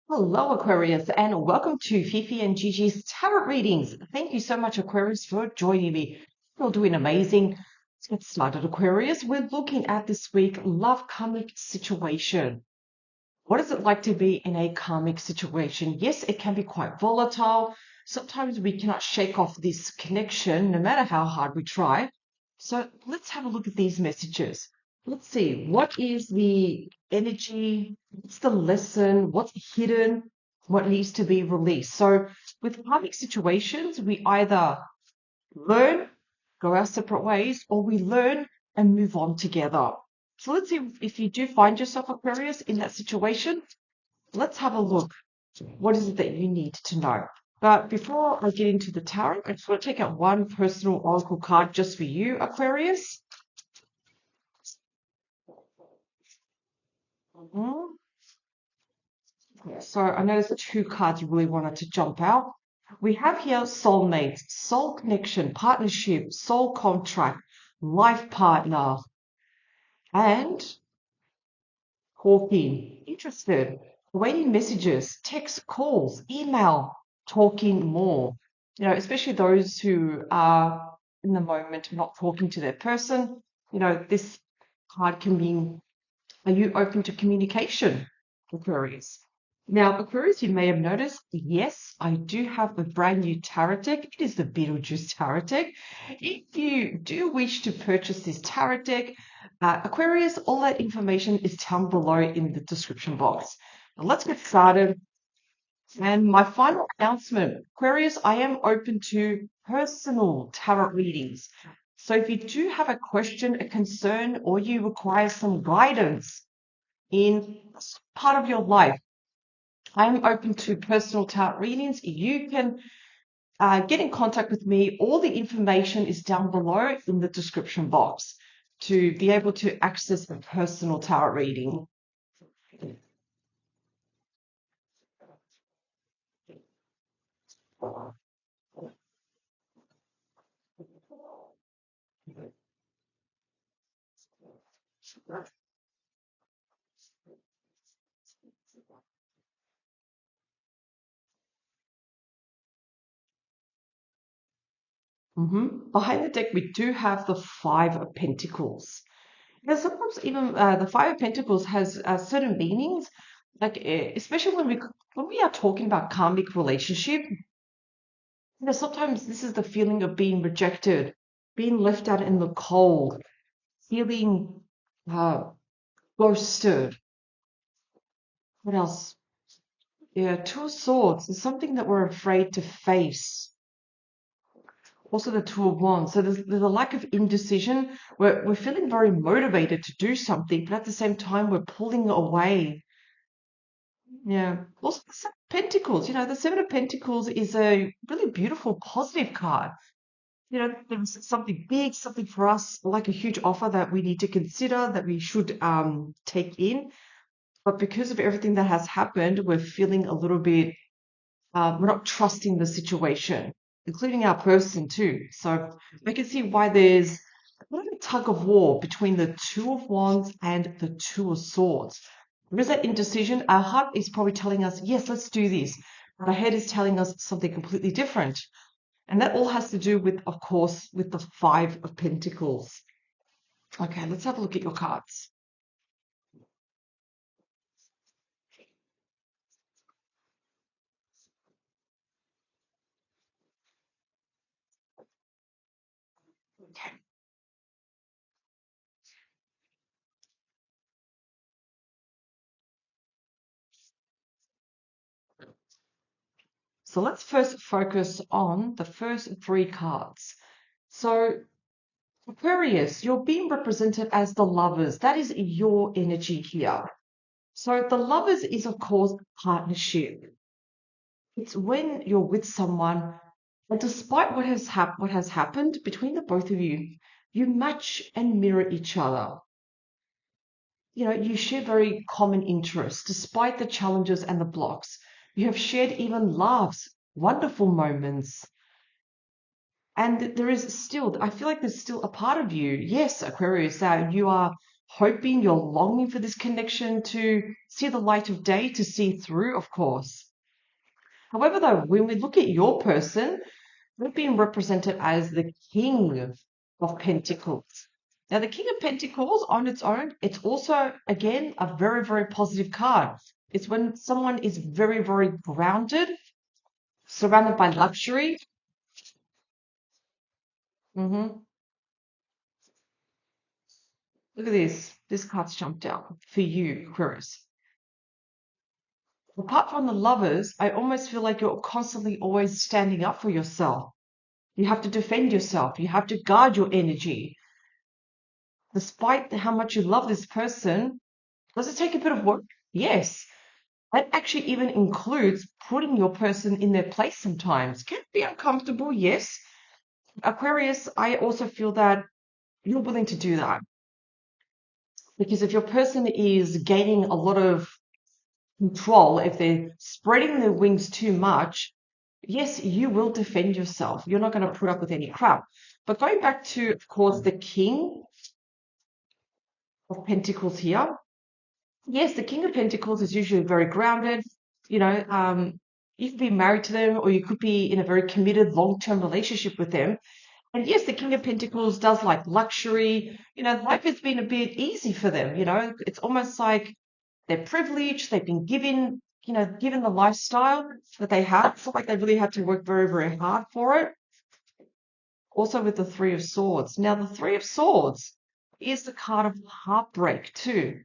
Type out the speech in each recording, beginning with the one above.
Hello, Aquarius, and welcome to Fifi and Gigi's Tarot Readings. Thank you so much, Aquarius, for joining me. You're doing amazing. Let's get started, Aquarius. We're looking at this week love karmic situation. What is it like to be in a karmic situation? Yes, it can be quite volatile. Sometimes we cannot shake off this connection, no matter how hard we try. So let's have a look at these messages. Let's see, what is the energy? What's the lesson? What's hidden? What needs to be released? So with karmic situations, we either learn, go our separate ways, or we learn and move on together. So let's see if you do find yourself, Aquarius, in that situation. Let's have a look. What is it that you need to know? But before I get into the tarot, I just want to take out one personal oracle card just for you, Aquarius. Mhm. So I know there's two cards you really wanted to jump out. We have here soulmates, soul connection, partnership, soul contract, life partner, and talking, interested, waiting messages, text, calls, email, talking more. Especially those who are in the moment not talking to their person. This card can mean, are you open to communication, Aquarius? Now, Aquarius, you may have noticed, yes, I do have a brand new tarot deck. It is the Beetlejuice tarot deck. If you do wish to purchase this tarot deck, Aquarius, all that information is down below in the description box. Now, let's get started. And my final announcement, Aquarius, I am open to personal tarot readings. So if you do have a question, a concern, or you require some guidance in part of your life, I'm open to personal tarot readings. You can get in contact with me. All the information is down below in the description box to be able to access a personal tarot reading. Behind the deck, we do have the Five of Pentacles. Now, sometimes even the Five of Pentacles has certain meanings, like especially when we are talking about karmic relationship. Sometimes this is the feeling of being rejected, being left out in the cold, feeling uh, ghosted. What else? Yeah, Two of Swords is something that we're afraid to face. Also, the Two of Wands. So there's a lack of indecision. We're feeling very motivated to do something, but at the same time, we're pulling away. Yeah. Also, the Seven of Pentacles. The Seven of Pentacles is a really beautiful, positive card. There's something big, something for us, like a huge offer that we need to consider, that we should take in. But because of everything that has happened, we're feeling a little bit, we're not trusting the situation, including our person too. So I can see why there's a bit of a tug of war between the Two of Wands and the Two of Swords. There is that indecision. Our heart is probably telling us, yes, let's do this. But our head is telling us something completely different. And that all has to do with, of course, with the Five of Pentacles. Okay, let's have a look at your cards. Okay. So let's first focus on the first three cards. So Aquarius, you're being represented as the lovers. That is your energy here. So the lovers is, of course, partnership. It's when you're with someone, and despite what has happened between the both of you, you match and mirror each other. You share very common interests despite the challenges and the blocks. You have shared even laughs, wonderful moments. And there is still, I feel like there's still a part of you, yes, Aquarius, that you are hoping, you're longing for this connection to see the light of day, to see through, of course. However, though, when we look at your person, they're being represented as the King of Pentacles. Now, the King of Pentacles on its own, it's also, again, a very, very positive card. It's when someone is very, very grounded, surrounded by luxury. Look at this. This card's jumped out for you, Aquarius. Apart from the lovers, I almost feel like you're constantly always standing up for yourself. You have to defend yourself. You have to guard your energy. Despite how much you love this person, does it take a bit of work? Yes. That actually even includes putting your person in their place sometimes. Can be uncomfortable, yes. Aquarius, I also feel that you're willing to do that. Because if your person is gaining a lot of control, if they're spreading their wings too much, yes, you will defend yourself. You're not going to put up with any crap. But going back to, of course, the King of Pentacles here. Yes, the King of Pentacles is usually very grounded. You know, you could be married to them, or you could be in a very committed long-term relationship with them. And yes, the King of Pentacles does like luxury. You know, life has been a bit easy for them. You know, it's almost like they're privileged. They've been given, given the lifestyle that they have. It's not like they really had to work very, very hard for it. Also with the Three of Swords. Now, the Three of Swords is the card of heartbreak too.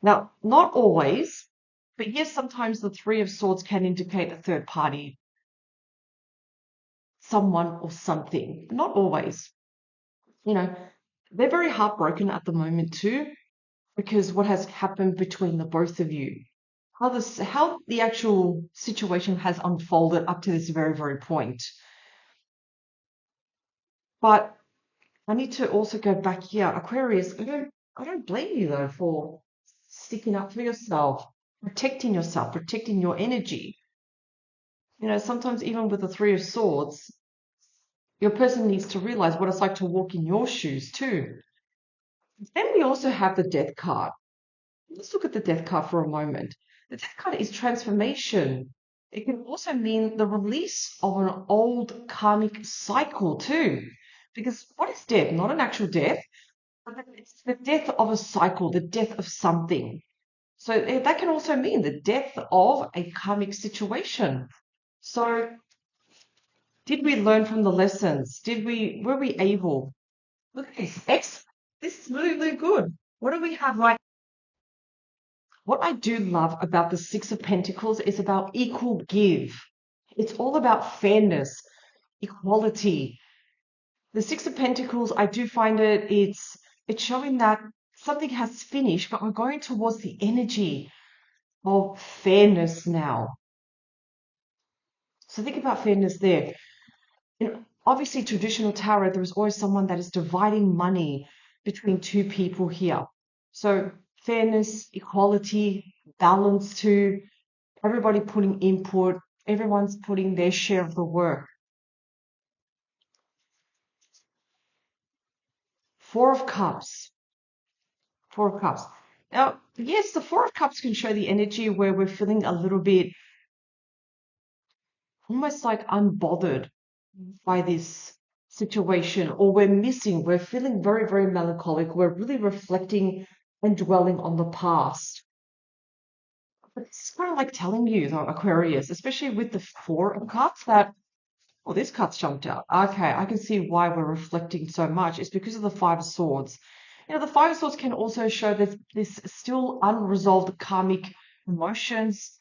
Now, not always, but yes, sometimes the Three of Swords can indicate a third party, someone or something. Not always. You know, they're very heartbroken at the moment too, because what has happened between the both of you, how the actual situation has unfolded up to this very, very point. But I need to also go back here. Aquarius, I don't blame you though for sticking up for yourself, protecting yourself, protecting your energy. You know, sometimes even with the Three of Swords, your person needs to realize what it's like to walk in your shoes too. Then we also have the Death card. Let's look at the Death card for a moment. The Death card is transformation. It can also mean the release of an old karmic cycle too. Because what is death? Not an actual death, but it's the death of a cycle, the death of something. So that can also mean the death of a karmic situation. So did we learn from the lessons? Were we able? Look at this. This is really, really good. What do we have right? What I do love about the Six of Pentacles is about equal give. It's all about fairness, equality. The Six of Pentacles, I do find it's showing that something has finished, but we're going towards the energy of fairness now. So think about fairness there. In obviously traditional tarot, there is always someone that is dividing money between two people here. So fairness, equality, balance too, everybody putting input, everyone's putting their share of the work. Four of Cups. Four of Cups. Now, yes, the Four of Cups can show the energy where we're feeling a little bit almost like unbothered by this situation, or we're feeling very, very melancholic. We're really reflecting and dwelling on the past. But it's kind of like telling you, though, Aquarius, especially with the Four of Cups, that, oh, this card's jumped out. Okay, I can see why we're reflecting so much. It's because of the Five of Swords. You know, the Five of Swords can also show that this still unresolved karmic emotions,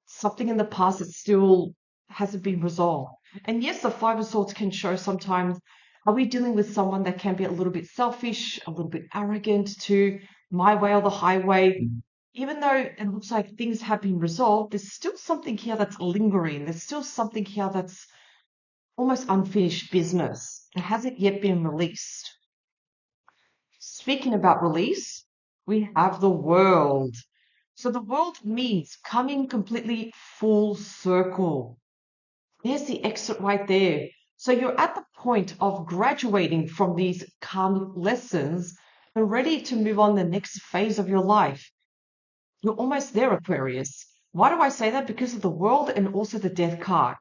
something in the past that still hasn't been resolved. And yes, the Five of Swords can show sometimes, are we dealing with someone that can be a little bit selfish, a little bit arrogant to my way or the highway? Even though it looks like things have been resolved, there's still something here that's lingering. There's still something here that's almost unfinished business. It hasn't yet been released. Speaking about release, we have the World. So the World means coming completely full circle. There's the exit right there. So you're at the point of graduating from these karmic lessons and ready to move on the next phase of your life. You're almost there, Aquarius. Why do I say that? Because of the world and also the death card.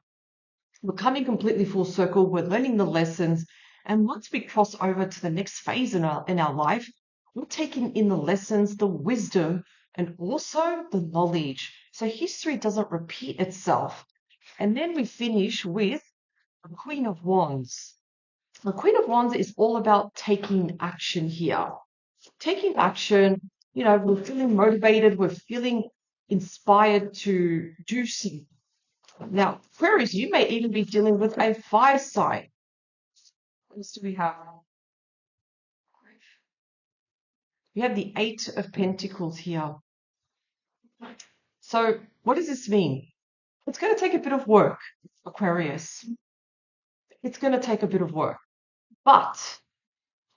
We're coming completely full circle. We're learning the lessons. And once we cross over to the next phase in our life, we're taking in the lessons, the wisdom, and also the knowledge. So history doesn't repeat itself. And then we finish with the Queen of Wands. The Queen of Wands is all about taking action here. Taking action, we're feeling motivated, we're feeling inspired to do something. Now, Aquarius, you may even be dealing with a fire sign. What else do we have? We have the Eight of Pentacles here. So what does this mean? It's going to take a bit of work, Aquarius. It's going to take a bit of work. But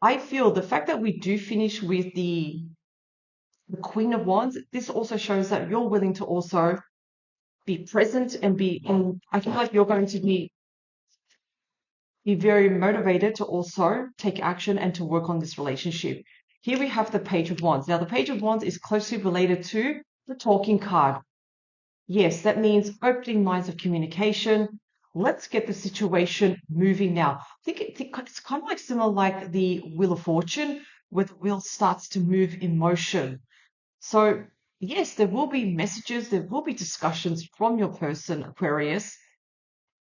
I feel the fact that we do finish with the Queen of Wands, this also shows that you're willing to also be present and I feel like you're going to be very motivated to also take action and to work on this relationship. Here we have the Page of Wands. Now, the Page of Wands is closely related to the talking card. Yes, that means opening lines of communication. Let's get the situation moving now. I think it's kind of like similar like the Wheel of Fortune, where the wheel starts to move in motion. So, yes, there will be messages, there will be discussions from your person, Aquarius,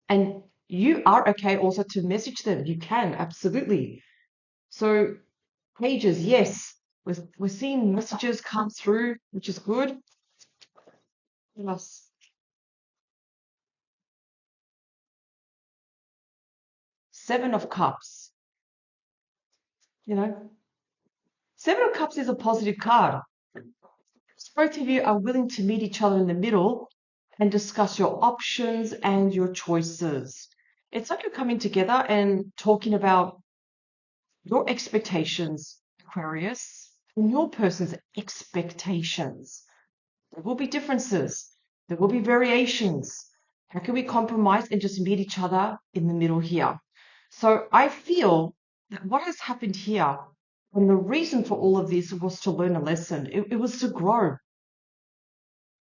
and you are okay also to message them. You can, absolutely. So, pages, yes, we're seeing messages come through, which is good. Yes. Seven of Cups. Seven of Cups is a positive card. Both of you are willing to meet each other in the middle and discuss your options and your choices. It's like you're coming together and talking about your expectations, Aquarius, and your person's expectations. There will be differences. There will be variations. How can we compromise and just meet each other in the middle here? So I feel that what has happened here, and the reason for all of this was to learn a lesson. It was to grow.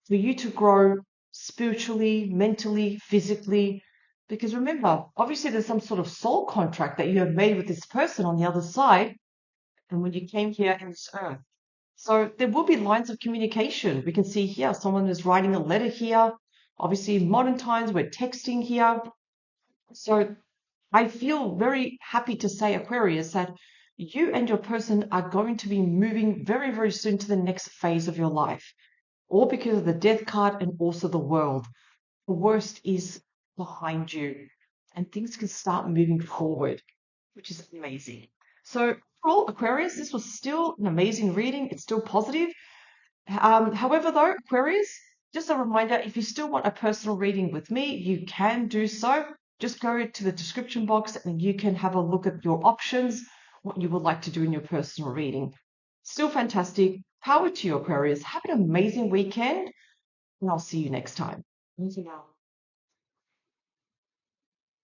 For you to grow spiritually, mentally, physically. Because remember, obviously there's some sort of soul contract that you have made with this person on the other side, and when you came here in this earth. So there will be lines of communication. We can see here someone is writing a letter here. Obviously, in modern times, we're texting here. So I feel very happy to say, Aquarius, that you and your person are going to be moving very, very soon to the next phase of your life. All because of the death card and also the world. The worst is behind you and things can start moving forward, which is amazing. So for all Aquarius, this was still an amazing reading. It's still positive. However, though, Aquarius, just a reminder, if you still want a personal reading with me, you can do so. Just go to the description box and you can have a look at your options, what you would like to do in your personal reading. Still fantastic. Power to you, Aquarius. Have an amazing weekend, and I'll see you next time. Bye for now.